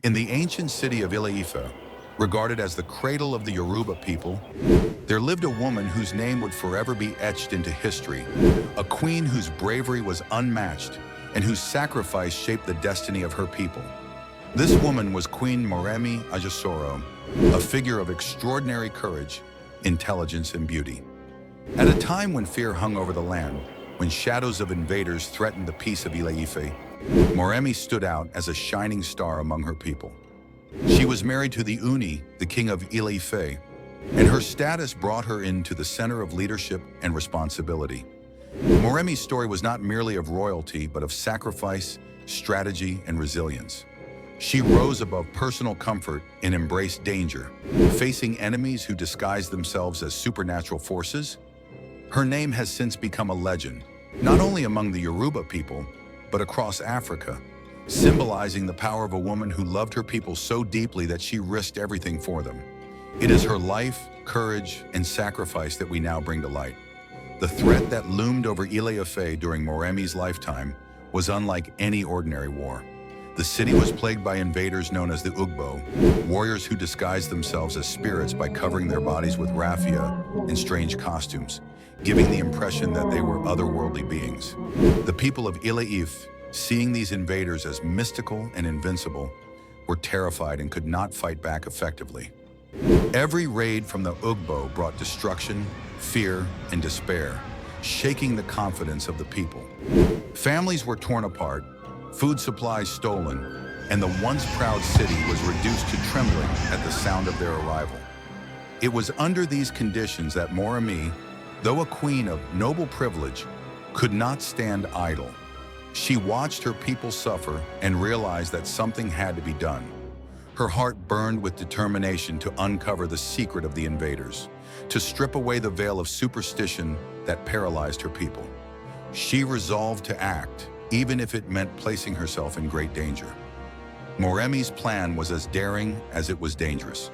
In the ancient city of Ile-Ife, regarded as the cradle of the Yoruba people, there lived a woman whose name would forever be etched into history, a queen whose bravery was unmatched and whose sacrifice shaped the destiny of her people. This woman was Queen Moremi Ajasoro, a figure of extraordinary courage, intelligence, and beauty. At a time when fear hung over the land, when shadows of invaders threatened the peace of Ile-Ife, Moremi stood out as a shining star among her people. She was married to the Uni, the king of Ile-Ife, and her status brought her into the center of leadership and responsibility. Moremi's story was not merely of royalty, but of sacrifice, strategy, and resilience. She rose above personal comfort and embraced danger, facing enemies who disguised themselves as supernatural forces. Her name has since become a legend, not only among the Yoruba people, but across Africa, symbolizing the power of a woman who loved her people so deeply that she risked everything for them. It is her life, courage, and sacrifice that we now bring to light. The threat that loomed over Ile-Ife during Moremi's lifetime was unlike any ordinary war. The city was plagued by invaders known as the Ugbo, warriors who disguised themselves as spirits by covering their bodies with raffia and strange costumes, giving the impression that they were otherworldly beings. The people of Ile-Ife, seeing these invaders as mystical and invincible, were terrified and could not fight back effectively. Every raid from the Ugbo brought destruction, fear, and despair, shaking the confidence of the people. Families were torn apart, food supplies stolen, and the once proud city was reduced to trembling at the sound of their arrival. It was under these conditions that Moremi, though a queen of noble privilege, could not stand idle. She watched her people suffer and realized that something had to be done. Her heart burned with determination to uncover the secret of the invaders, to strip away the veil of superstition that paralyzed her people. She resolved to act, even if it meant placing herself in great danger. Moremi's plan was as daring as it was dangerous.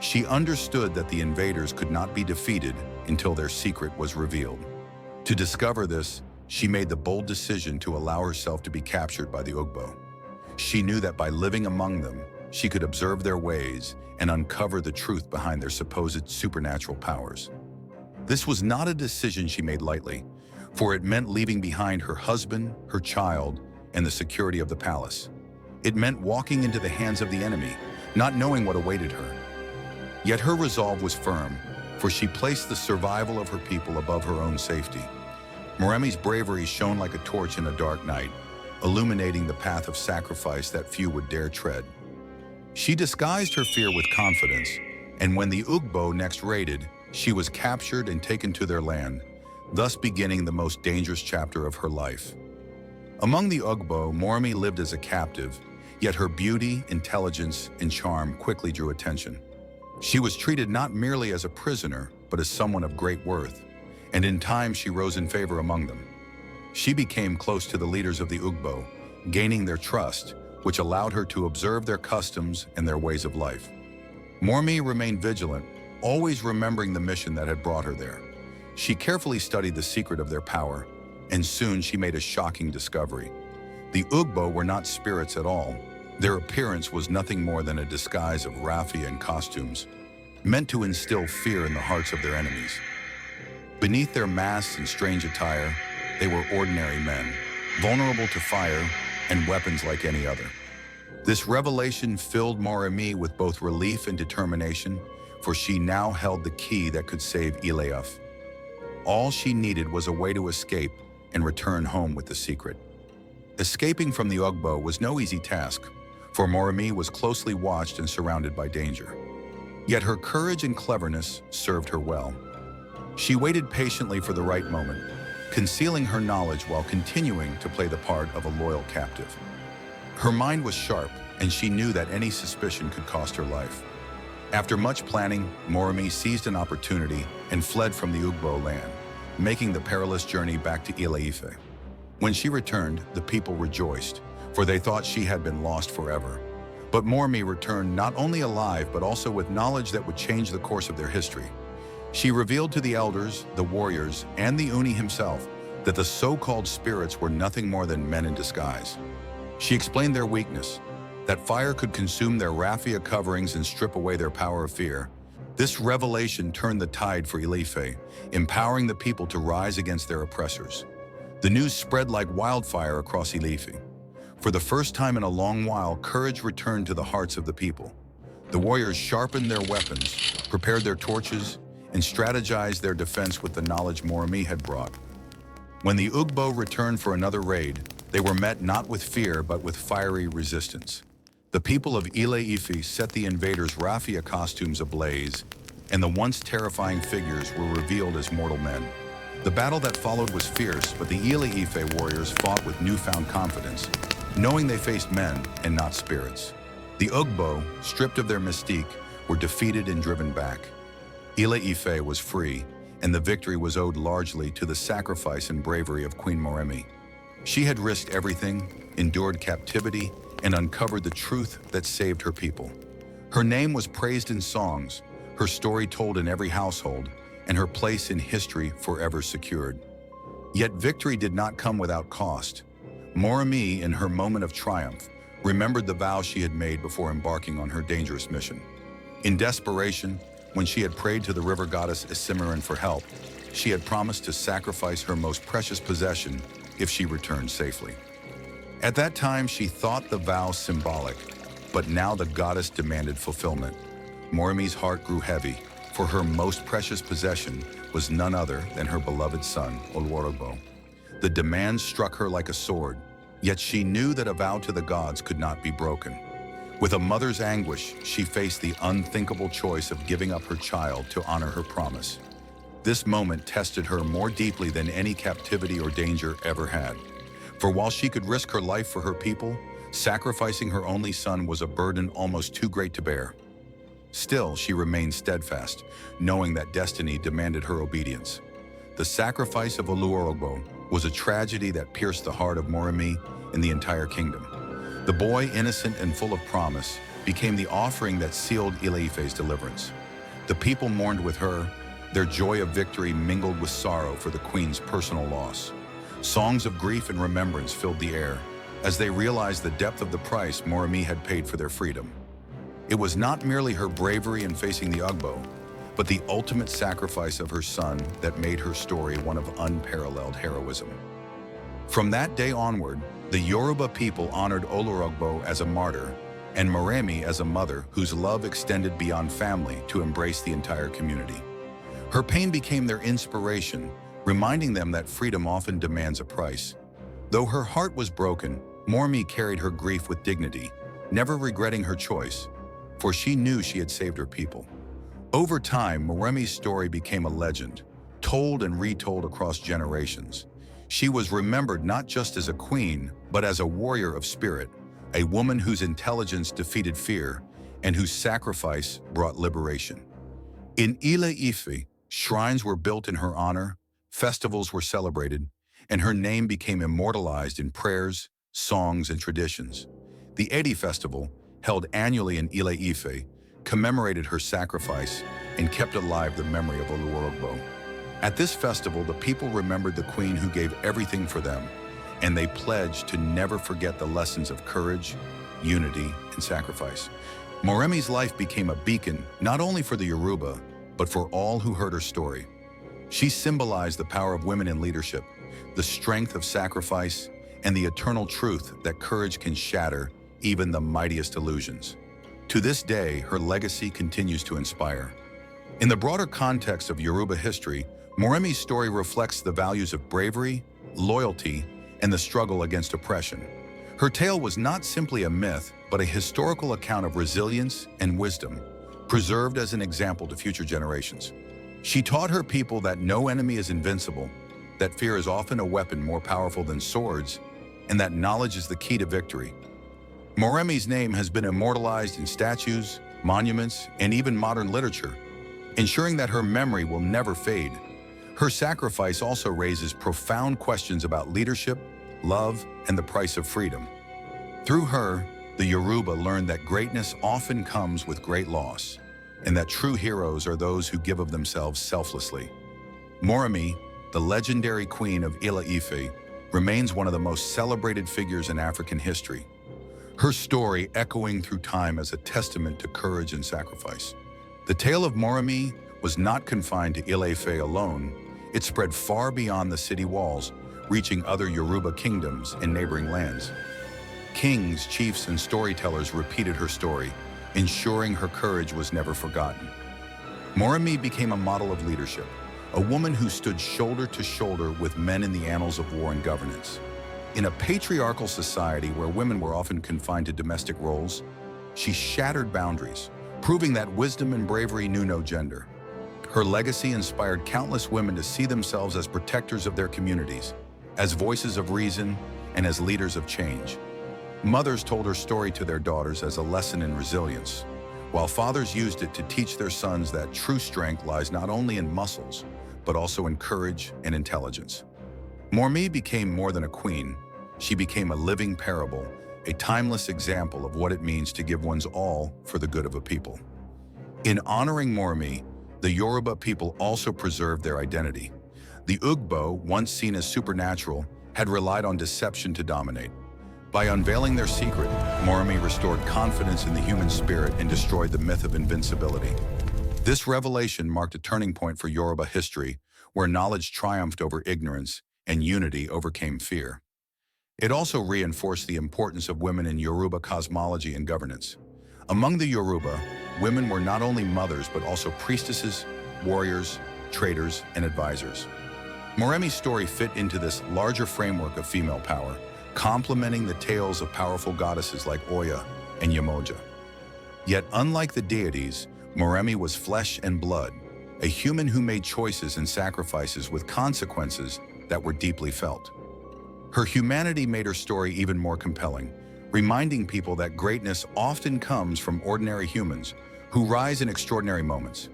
She understood that the invaders could not be defeated until their secret was revealed. To discover this, she made the bold decision to allow herself to be captured by the Ugbo. She knew that by living among them, she could observe their ways and uncover the truth behind their supposed supernatural powers. This was not a decision she made lightly, for it meant leaving behind her husband, her child, and the security of the palace. It meant walking into the hands of the enemy, not knowing what awaited her. Yet her resolve was firm, for she placed the survival of her people above her own safety. Moremi's bravery shone like a torch in a dark night, illuminating the path of sacrifice that few would dare tread. She disguised her fear with confidence, and when the Ugbo next raided, she was captured and taken to their land, thus beginning the most dangerous chapter of her life. Among the Ugbo, Moremi lived as a captive, yet her beauty, intelligence, and charm quickly drew attention. She was treated not merely as a prisoner, but as someone of great worth, and in time she rose in favor among them. She became close to the leaders of the Ugbo, gaining their trust, which allowed her to observe their customs and their ways of life. Moremi remained vigilant, always remembering the mission that had brought her there. She carefully studied the secret of their power, and soon she made a shocking discovery. The Ugbo were not spirits at all. Their appearance was nothing more than a disguise of raffia and costumes, meant to instill fear in the hearts of their enemies. Beneath their masks and strange attire, they were ordinary men, vulnerable to fire and weapons like any other. This revelation filled Moremi with both relief and determination, for she now held the key that could save Ile-Ife. All she needed was a way to escape and return home with the secret. Escaping from the Ugbo was no easy task, for Moremi was closely watched and surrounded by danger. Yet her courage and cleverness served her well. She waited patiently for the right moment, concealing her knowledge while continuing to play the part of a loyal captive. Her mind was sharp, and she knew that any suspicion could cost her life. After much planning, Moremi seized an opportunity and fled from the Ugbo land, making the perilous journey back to Ile-Ife. When she returned, the people rejoiced, for they thought she had been lost forever. But Moremi returned not only alive, but also with knowledge that would change the course of their history. She revealed to the elders, the warriors, and the Uni himself that the so-called spirits were nothing more than men in disguise. She explained their weakness, that fire could consume their raffia coverings and strip away their power of fear. This revelation turned the tide for Ile-Ife, empowering the people to rise against their oppressors. The news spread like wildfire across Ile-Ife. For the first time in a long while, courage returned to the hearts of the people. The warriors sharpened their weapons, prepared their torches, and strategized their defense with the knowledge Moremi had brought. When the Ugbo returned for another raid, they were met not with fear but with fiery resistance. The people of Ile-Ife set the invaders' raffia costumes ablaze, and the once terrifying figures were revealed as mortal men. The battle that followed was fierce, but the Ile-Ife warriors fought with newfound confidence, knowing they faced men and not spirits. The Ugbo, stripped of their mystique, were defeated and driven back. Ile-Ife was free, and the victory was owed largely to the sacrifice and bravery of Queen Morami. She had risked everything, endured captivity, and uncovered the truth that saved her people. Her name was praised in songs, her story told in every household, and her place in history forever secured. Yet victory did not come without cost. Moremi, in her moment of triumph, remembered the vow she had made before embarking on her dangerous mission. In desperation, when she had prayed to the river goddess Cimarron for help, she had promised to sacrifice her most precious possession if she returned safely. At that time, she thought the vow symbolic, but now the goddess demanded fulfillment. Moremi's heart grew heavy, for her most precious possession was none other than her beloved son, Oduduwa. The demand struck her like a sword, yet she knew that a vow to the gods could not be broken. With a mother's anguish, she faced the unthinkable choice of giving up her child to honor her promise. This moment tested her more deeply than any captivity or danger ever had. For while she could risk her life for her people, sacrificing her only son was a burden almost too great to bear. Still, she remained steadfast, knowing that destiny demanded her obedience. The sacrifice of Oduduwa was a tragedy that pierced the heart of Moremi and the entire kingdom. The boy, innocent and full of promise, became the offering that sealed Ile-Ife's deliverance. The people mourned with her, their joy of victory mingled with sorrow for the queen's personal loss. Songs of grief and remembrance filled the air, as they realized the depth of the price Moremi had paid for their freedom. It was not merely her bravery in facing the Ugbo, but the ultimate sacrifice of her son that made her story one of unparalleled heroism. From that day onward, the Yoruba people honored Oduduwa as a martyr and Moremi as a mother whose love extended beyond family to embrace the entire community. Her pain became their inspiration, reminding them that freedom often demands a price. Though her heart was broken, Moremi carried her grief with dignity, never regretting her choice, for she knew she had saved her people. Over time, Moremi's story became a legend, told and retold across generations. She was remembered not just as a queen, but as a warrior of spirit, a woman whose intelligence defeated fear and whose sacrifice brought liberation. In Ile-Ife, shrines were built in her honor, festivals were celebrated, and her name became immortalized in prayers, songs, and traditions. The Edi festival, held annually in Ile-Ife, commemorated her sacrifice and kept alive the memory of Oduduwa. At this festival, the people remembered the queen who gave everything for them, and they pledged to never forget the lessons of courage, unity, and sacrifice. Moremi's life became a beacon not only for the Yoruba, but for all who heard her story. She symbolized the power of women in leadership, the strength of sacrifice, and the eternal truth that courage can shatter even the mightiest illusions. To this day, her legacy continues to inspire. In the broader context of Yoruba history, Moremi's story reflects the values of bravery, loyalty, and the struggle against oppression. Her tale was not simply a myth, but a historical account of resilience and wisdom, preserved as an example to future generations. She taught her people that no enemy is invincible, that fear is often a weapon more powerful than swords, and that knowledge is the key to victory. Moremi's name has been immortalized in statues, monuments, and even modern literature, ensuring that her memory will never fade. Her sacrifice also raises profound questions about leadership, love, and the price of freedom. Through her, the Yoruba learned that greatness often comes with great loss, and that true heroes are those who give of themselves selflessly. Moremi, the legendary queen of Ile-Ife, remains one of the most celebrated figures in African history. her story echoing through time as a testament to courage and sacrifice. The tale of Moremi was not confined to Ile-Ife alone. It spread far beyond the city walls, reaching other Yoruba kingdoms and neighboring lands. Kings, chiefs, and storytellers repeated her story, ensuring her courage was never forgotten. Moremi became a model of leadership, a woman who stood shoulder to shoulder with men in the annals of war and governance. In a patriarchal society where women were often confined to domestic roles, she shattered boundaries, proving that wisdom and bravery knew no gender. Her legacy inspired countless women to see themselves as protectors of their communities, as voices of reason, and as leaders of change. Mothers told her story to their daughters as a lesson in resilience, while fathers used it to teach their sons that true strength lies not only in muscles, but also in courage and intelligence. Moremi became more than a queen. She became a living parable, a timeless example of what it means to give one's all for the good of a people. In honoring Moremi, the Yoruba people also preserved their identity. The Ugbo, once seen as supernatural, had relied on deception to dominate. By unveiling their secret, Moremi restored confidence in the human spirit and destroyed the myth of invincibility. This revelation marked a turning point for Yoruba history, where knowledge triumphed over ignorance and unity overcame fear. It also reinforced the importance of women in Yoruba cosmology and governance. Among the Yoruba, women were not only mothers but also priestesses, warriors, traders, and advisors. Moremi's story fit into this larger framework of female power, complementing the tales of powerful goddesses like Oya and Yemoja. Yet unlike the deities, Moremi was flesh and blood, a human who made choices and sacrifices with consequences that were deeply felt. Her humanity made her story even more compelling, reminding people that greatness often comes from ordinary humans who rise in extraordinary moments.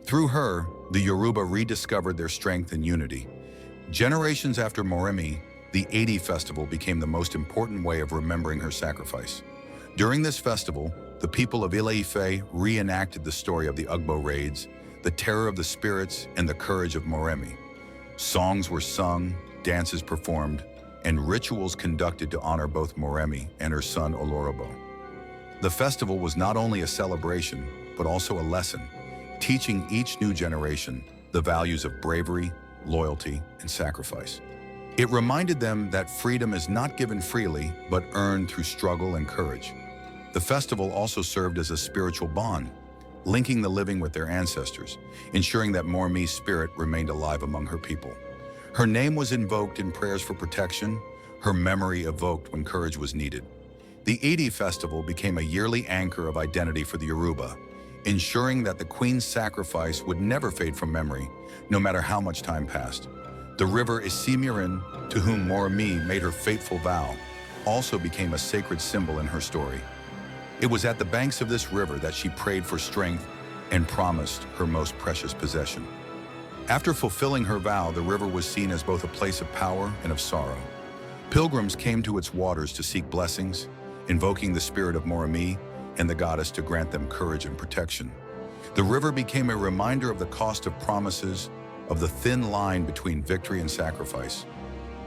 Through her, the Yoruba rediscovered their strength and unity. Generations after Moremi, the Ile-Ife festival became the most important way of remembering her sacrifice. During this festival, the people of Ile-Ife reenacted the story of the Ugbo raids, the terror of the spirits, and the courage of Moremi. Songs were sung, dances performed, and rituals conducted to honor both Moremi and her son Olorobo. The festival was not only a celebration, but also a lesson, teaching each new generation the values of bravery, loyalty, and sacrifice. It reminded them that freedom is not given freely, but earned through struggle and courage. The festival also served as a spiritual bond, linking the living with their ancestors, ensuring that Moremi's spirit remained alive among her people. Her name was invoked in prayers for protection, her memory evoked when courage was needed. The Ile-Ife festival became a yearly anchor of identity for the Yoruba, ensuring that the queen's sacrifice would never fade from memory, no matter how much time passed. The river Isimirin, to whom Moremi made her fateful vow, also became a sacred symbol in her story. It was at the banks of this river that she prayed for strength and promised her most precious possession. After fulfilling her vow, the river was seen as both a place of power and of sorrow. Pilgrims came to its waters to seek blessings, invoking the spirit of Moremi and the goddess to grant them courage and protection. The river became a reminder of the cost of promises, of the thin line between victory and sacrifice.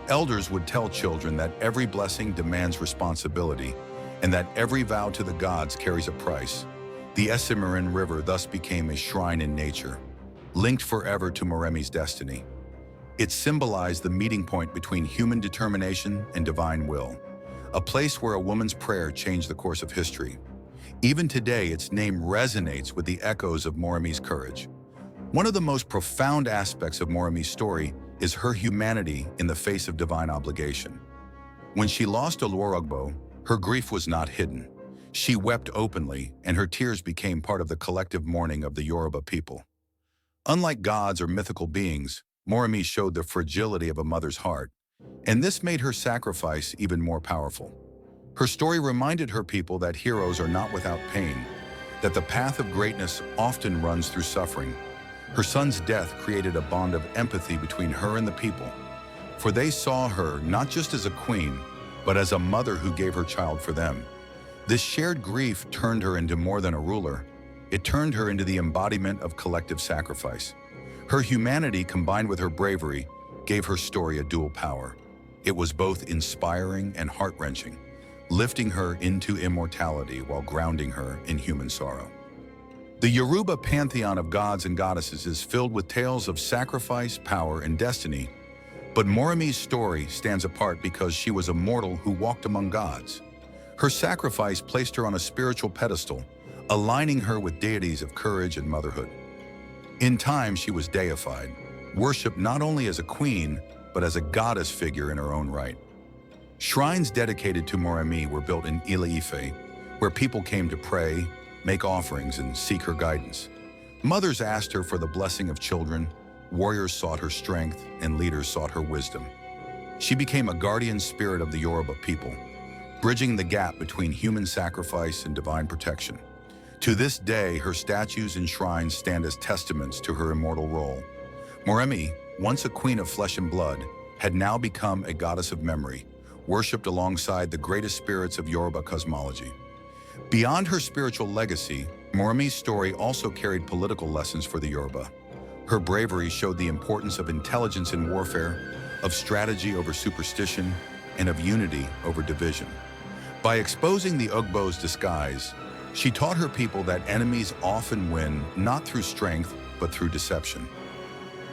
Elders would tell children that every blessing demands responsibility and that every vow to the gods carries a price. The Isimirin River thus became a shrine in nature, linked forever to Moremi's destiny. It symbolized the meeting point between human determination and divine will, a place where a woman's prayer changed the course of history. Even today, its name resonates with the echoes of Moremi's courage. One of the most profound aspects of Moremi's story is her humanity in the face of divine obligation. When she lost Olorogbo, her grief was not hidden. She wept openly, and her tears became part of the collective mourning of the Yoruba people. Unlike gods or mythical beings, Moremi showed the fragility of a mother's heart, and this made her sacrifice even more powerful. Her story reminded her people that heroes are not without pain, that the path of greatness often runs through suffering. Her son's death created a bond of empathy between her and the people, for they saw her not just as a queen, but as a mother who gave her child for them. This shared grief turned her into more than a ruler. It turned her into the embodiment of collective sacrifice. Her humanity combined with her bravery gave her story a dual power. It was both inspiring and heart-wrenching, lifting her into immortality while grounding her in human sorrow. The Yoruba pantheon of gods and goddesses is filled with tales of sacrifice, power, and destiny, but Moremi's story stands apart because she was a mortal who walked among gods. Her sacrifice placed her on a spiritual pedestal, aligning her with deities of courage and motherhood. In time, she was deified, worshipped not only as a queen, but as a goddess figure in her own right. Shrines dedicated to Moremi were built in Ile-Ife, where people came to pray, make offerings, and seek her guidance. Mothers asked her for the blessing of children, warriors sought her strength, and leaders sought her wisdom. She became a guardian spirit of the Yoruba people, bridging the gap between human sacrifice and divine protection. To this day, her statues and shrines stand as testaments to her immortal role. Moremi, once a queen of flesh and blood, had now become a goddess of memory, worshipped alongside the greatest spirits of Yoruba cosmology. Beyond her spiritual legacy, Moremi's story also carried political lessons for the Yoruba. Her bravery showed the importance of intelligence in warfare, of strategy over superstition, and of unity over division. By exposing the Ugbo's disguise, she taught her people that enemies often win not through strength, but through deception.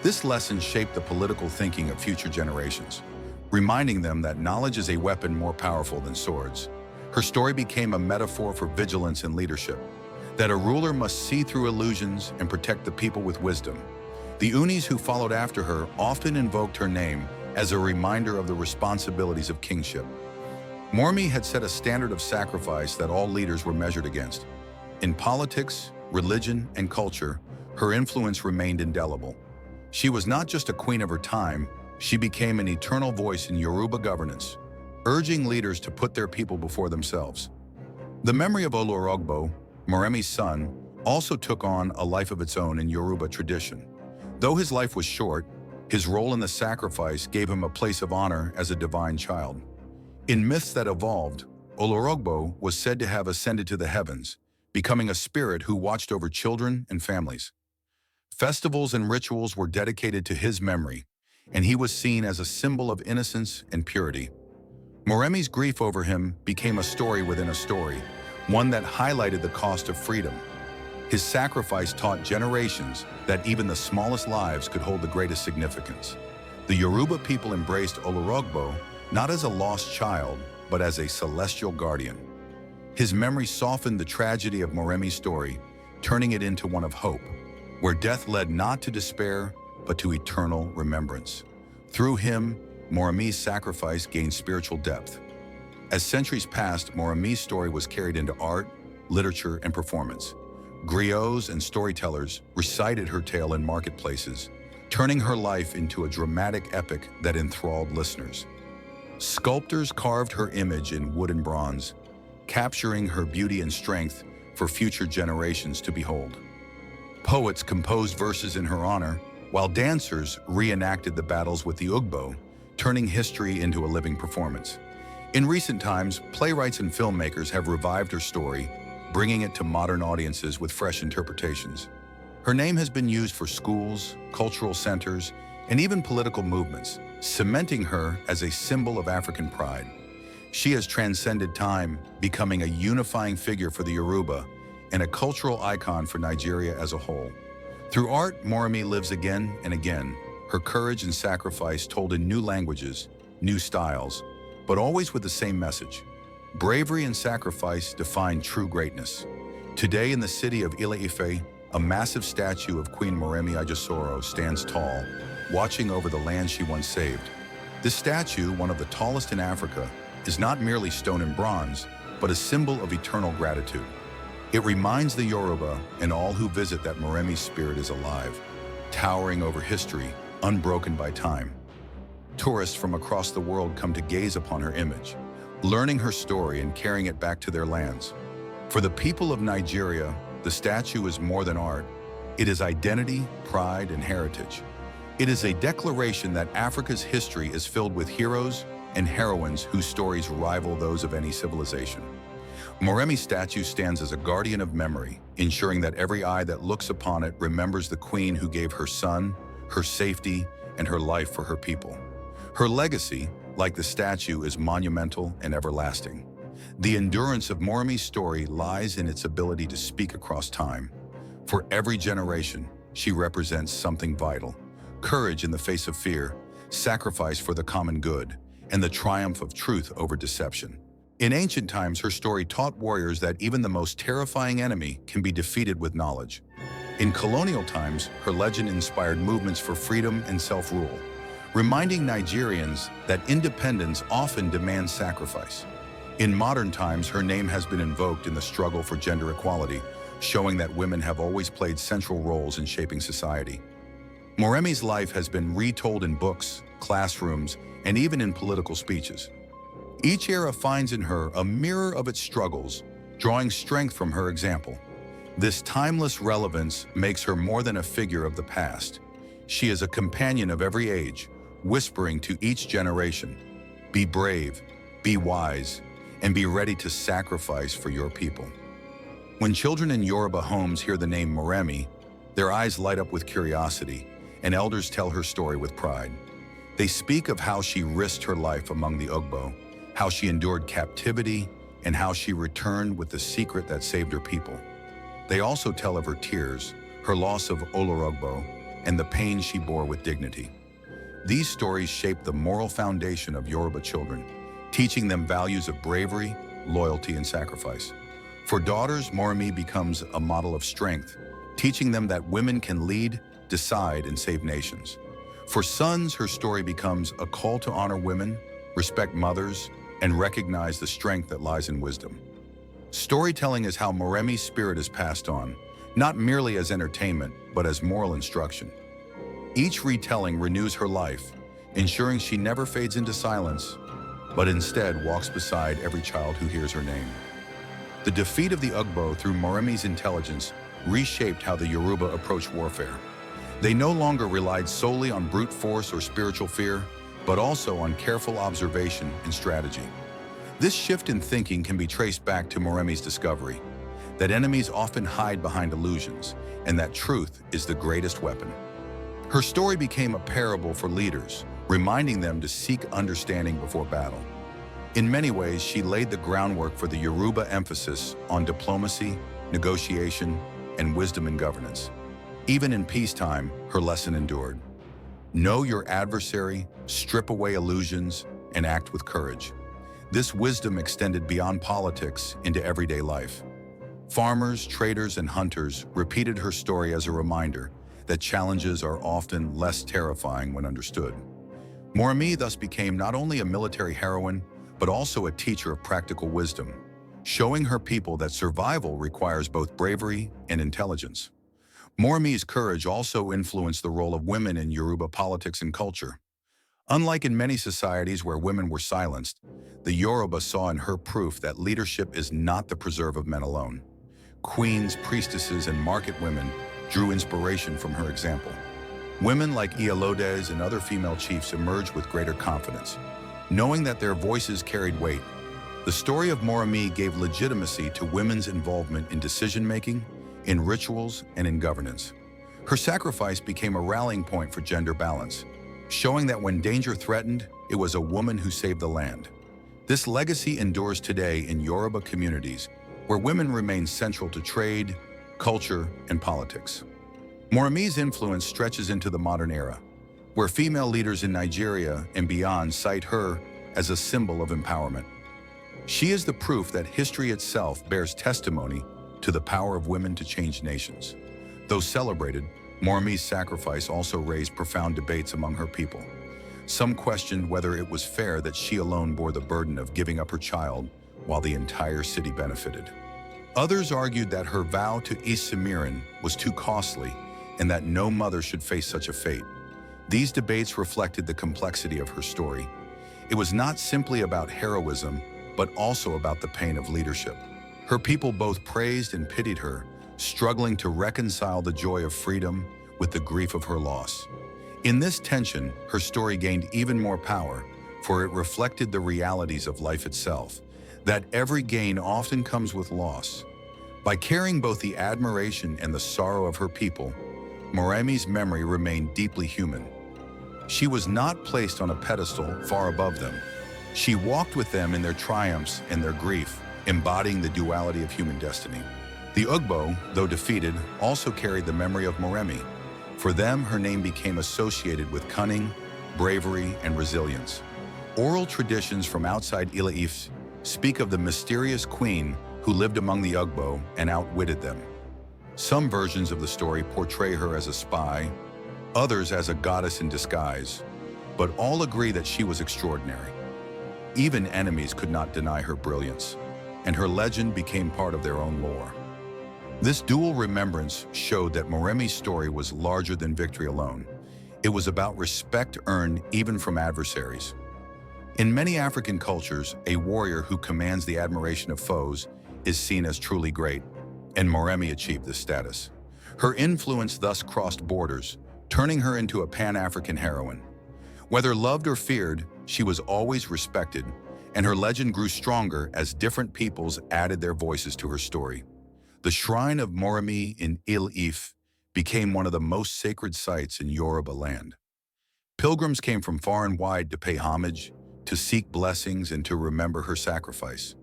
This lesson shaped the political thinking of future generations, reminding them that knowledge is a weapon more powerful than swords. Her story became a metaphor for vigilance and leadership, that a ruler must see through illusions and protect the people with wisdom. The Unis who followed after her often invoked her name as a reminder of the responsibilities of kingship. Moremi had set a standard of sacrifice that all leaders were measured against. In politics, religion, and culture, her influence remained indelible. She was not just a queen of her time, she became an eternal voice in Yoruba governance, urging leaders to put their people before themselves. The memory of Olorogbo, Moremi's son, also took on a life of its own in Yoruba tradition. Though his life was short, his role in the sacrifice gave him a place of honor as a divine child. In myths that evolved, Olorogbo was said to have ascended to the heavens, becoming a spirit who watched over children and families. Festivals and rituals were dedicated to his memory, and he was seen as a symbol of innocence and purity. Moremi's grief over him became a story within a story, one that highlighted the cost of freedom. His sacrifice taught generations that even the smallest lives could hold the greatest significance. The Yoruba people embraced Olorogbo not as a lost child, but as a celestial guardian. His memory softened the tragedy of Moremi's story, turning it into one of hope, where death led not to despair, but to eternal remembrance. Through him, Moremi's sacrifice gained spiritual depth. As centuries passed, Moremi's story was carried into art, literature, and performance. Griots and storytellers recited her tale in marketplaces, turning her life into a dramatic epic that enthralled listeners. Sculptors carved her image in wood and bronze, capturing her beauty and strength for future generations to behold. Poets composed verses in her honor, while dancers reenacted the battles with the Ugbo, turning history into a living performance. In recent times, playwrights and filmmakers have revived her story, bringing it to modern audiences with fresh interpretations. Her name has been used for schools, cultural centers, and even political movements, cementing her as a symbol of African pride. She has transcended time, becoming a unifying figure for the Yoruba and a cultural icon for Nigeria as a whole. Through art, Moremi lives again and again, her courage and sacrifice told in new languages, new styles, but always with the same message. Bravery and sacrifice define true greatness. Today in the city of Ile-Ife, a massive statue of Queen Moremi Ajasoro stands tall, watching over the land she once saved. This statue, one of the tallest in Africa, is not merely stone and bronze, but a symbol of eternal gratitude. It reminds the Yoruba and all who visit that Moremi's spirit is alive, towering over history, unbroken by time. Tourists from across the world come to gaze upon her image, learning her story and carrying it back to their lands. For the people of Nigeria, the statue is more than art. It is identity, pride, and heritage. It is a declaration that Africa's history is filled with heroes and heroines whose stories rival those of any civilization. Moremi's statue stands as a guardian of memory, ensuring that every eye that looks upon it remembers the queen who gave her son, her safety, and her life for her people. Her legacy, like the statue, is monumental and everlasting. The endurance of Moremi's story lies in its ability to speak across time. For every generation, she represents something vital: courage in the face of fear, sacrifice for the common good, and the triumph of truth over deception. In ancient times, her story taught warriors that even the most terrifying enemy can be defeated with knowledge. In colonial times, her legend inspired movements for freedom and self-rule, reminding Nigerians that independence often demands sacrifice. In modern times, her name has been invoked in the struggle for gender equality, showing that women have always played central roles in shaping society. Moremi's life has been retold in books, classrooms, and even in political speeches. Each era finds in her a mirror of its struggles, drawing strength from her example. This timeless relevance makes her more than a figure of the past. She is a companion of every age, whispering to each generation, "Be brave, be wise, and be ready to sacrifice for your people." When children in Yoruba homes hear the name Moremi, their eyes light up with curiosity, and elders tell her story with pride. They speak of how she risked her life among the Ugbo, how she endured captivity, and how she returned with the secret that saved her people. They also tell of her tears, her loss of Olorogbo, and the pain she bore with dignity. These stories shape the moral foundation of Yoruba children, teaching them values of bravery, loyalty, and sacrifice. For daughters, Moremi becomes a model of strength, teaching them that women can lead, decide, and save nations. For sons, her story becomes a call to honor women, respect mothers, and recognize the strength that lies in wisdom. Storytelling is how Moremi's spirit is passed on, not merely as entertainment, but as moral instruction. Each retelling renews her life, ensuring she never fades into silence, but instead walks beside every child who hears her name. The defeat of the Ugbo through Moremi's intelligence reshaped how the Yoruba approached warfare. They no longer relied solely on brute force or spiritual fear, but also on careful observation and strategy. This shift in thinking can be traced back to Moremi's discovery, that enemies often hide behind illusions, and that truth is the greatest weapon. Her story became a parable for leaders, reminding them to seek understanding before battle. In many ways, she laid the groundwork for the Yoruba emphasis on diplomacy, negotiation, and wisdom in governance. Even in peacetime, her lesson endured. Know your adversary, strip away illusions, and act with courage. This wisdom extended beyond politics into everyday life. Farmers, traders, and hunters repeated her story as a reminder that challenges are often less terrifying when understood. Moremi thus became not only a military heroine, but also a teacher of practical wisdom, showing her people that survival requires both bravery and intelligence. Moremi's courage also influenced the role of women in Yoruba politics and culture. Unlike in many societies where women were silenced, the Yoruba saw in her proof that leadership is not the preserve of men alone. Queens, priestesses, and market women drew inspiration from her example. Women like Ile-Ife and other female chiefs emerged with greater confidence, knowing that their voices carried weight. The story of Moremi gave legitimacy to women's involvement in decision-making, in rituals, and in governance. Her sacrifice became a rallying point for gender balance, showing that when danger threatened, it was a woman who saved the land. This legacy endures today in Yoruba communities, where women remain central to trade, culture, and politics. Moremi's influence stretches into the modern era, where female leaders in Nigeria and beyond cite her as a symbol of empowerment. She is the proof that history itself bears testimony to the power of women to change nations. Though celebrated, Moremi's sacrifice also raised profound debates among her people. Some questioned whether it was fair that she alone bore the burden of giving up her child while the entire city benefited. Others argued that her vow to Isemirin was too costly and that no mother should face such a fate. These debates reflected the complexity of her story. It was not simply about heroism, but also about the pain of leadership. Her people both praised and pitied her, struggling to reconcile the joy of freedom with the grief of her loss. In this tension, her story gained even more power, for it reflected the realities of life itself, that every gain often comes with loss. By carrying both the admiration and the sorrow of her people, Moremi's memory remained deeply human. She was not placed on a pedestal far above them. She walked with them in their triumphs and their grief, embodying the duality of human destiny. The Ugbo, though defeated, also carried the memory of Moremi. For them, her name became associated with cunning, bravery, and resilience. Oral traditions from outside Ile-Ife speak of the mysterious queen who lived among the Ugbo and outwitted them. Some versions of the story portray her as a spy, others as a goddess in disguise, but all agree that she was extraordinary. Even enemies could not deny her brilliance, and her legend became part of their own lore. This dual remembrance showed that Moremi's story was larger than victory alone. It was about respect earned even from adversaries. In many African cultures, a warrior who commands the admiration of foes is seen as truly great, and Moremi achieved this status. Her influence thus crossed borders, turning her into a Pan-African heroine. Whether loved or feared, she was always respected, and her legend grew stronger as different peoples added their voices to her story. The shrine of Moremi in Ile-Ife became one of the most sacred sites in Yoruba land. Pilgrims came from far and wide to pay homage, to seek blessings, and to remember her sacrifice.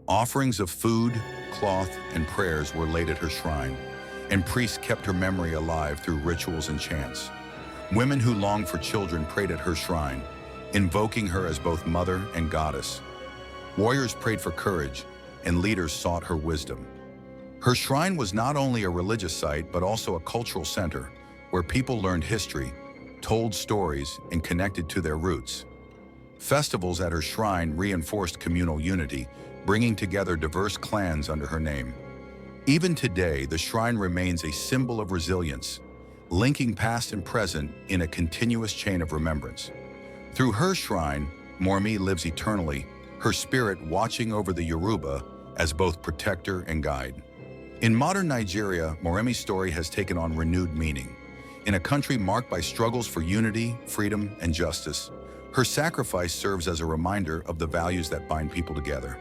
Offerings of food, cloth, and prayers were laid at her shrine, and priests kept her memory alive through rituals and chants. Women who longed for children prayed at her shrine, invoking her as both mother and goddess. Warriors prayed for courage, and leaders sought her wisdom. Her shrine was not only a religious site, but also a cultural center where people learned history, told stories, and connected to their roots. Festivals at her shrine reinforced communal unity, bringing together diverse clans under her name. Even today, the shrine remains a symbol of resilience, linking past and present in a continuous chain of remembrance. Through her shrine, Moremi lives eternally, her spirit watching over the Yoruba as both protector and guide. In modern Nigeria, Moremi's story has taken on renewed meaning. In a country marked by struggles for unity, freedom, and justice, her sacrifice serves as a reminder of the values that bind people together.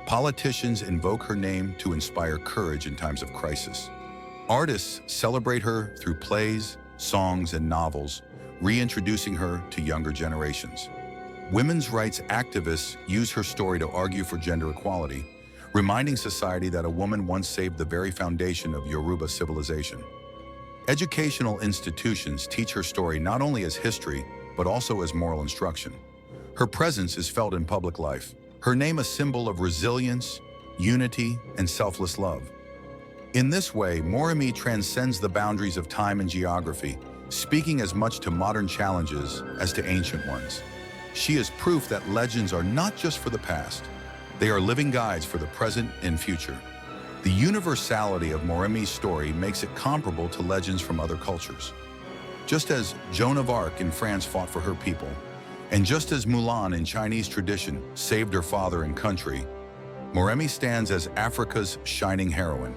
Politicians invoke her name to inspire courage in times of crisis. Artists celebrate her through plays, songs, and novels, reintroducing her to younger generations. Women's rights activists use her story to argue for gender equality, reminding society that a woman once saved the very foundation of Yoruba civilization. Educational institutions teach her story not only as history, but also as moral instruction. Her presence is felt in public life, her name a symbol of resilience, unity, and selfless love. In this way, Moremi transcends the boundaries of time and geography, speaking as much to modern challenges as to ancient ones. She is proof that legends are not just for the past. They are living guides for the present and future. The universality of Moremi's story makes it comparable to legends from other cultures. Just as Joan of Arc in France fought for her people, and just as Mulan in Chinese tradition saved her father and country, Moremi stands as Africa's shining heroine.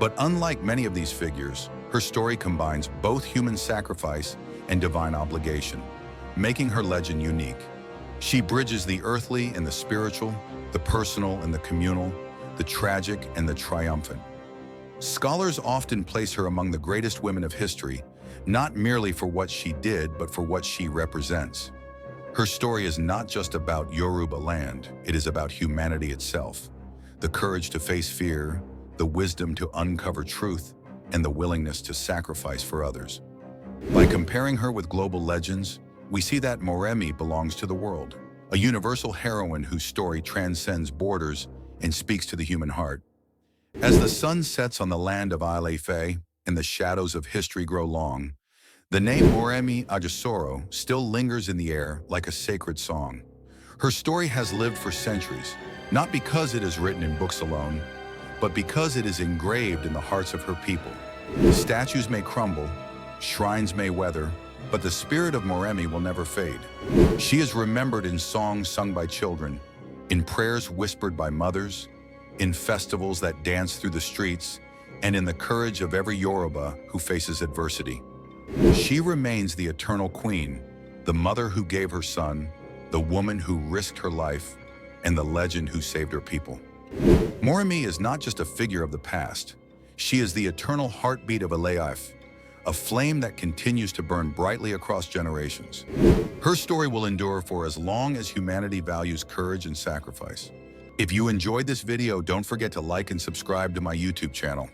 But unlike many of these figures, her story combines both human sacrifice and divine obligation, making her legend unique. She bridges the earthly and the spiritual, the personal and the communal, the tragic and the triumphant. Scholars often place her among the greatest women of history, not merely for what she did, but for what she represents. Her story is not just about Yoruba land, it is about humanity itself. The courage to face fear, the wisdom to uncover truth, and the willingness to sacrifice for others. By comparing her with global legends, we see that Moremi belongs to the world, a universal heroine whose story transcends borders and speaks to the human heart. As the sun sets on the land of Ile-Ife and the shadows of history grow long, the name Moremi Ajasoro still lingers in the air like a sacred song. Her story has lived for centuries, not because it is written in books alone, but because it is engraved in the hearts of her people. Statues may crumble, shrines may weather, but the spirit of Moremi will never fade. She is remembered in songs sung by children, in prayers whispered by mothers, in festivals that dance through the streets, and in the courage of every Yoruba who faces adversity. She remains the eternal queen, the mother who gave her son, the woman who risked her life, and the legend who saved her people. Moremi is not just a figure of the past. She is the eternal heartbeat of Ile-Ife, a flame that continues to burn brightly across generations. Her story will endure for as long as humanity values courage and sacrifice. If you enjoyed this video, don't forget to like and subscribe to my YouTube channel.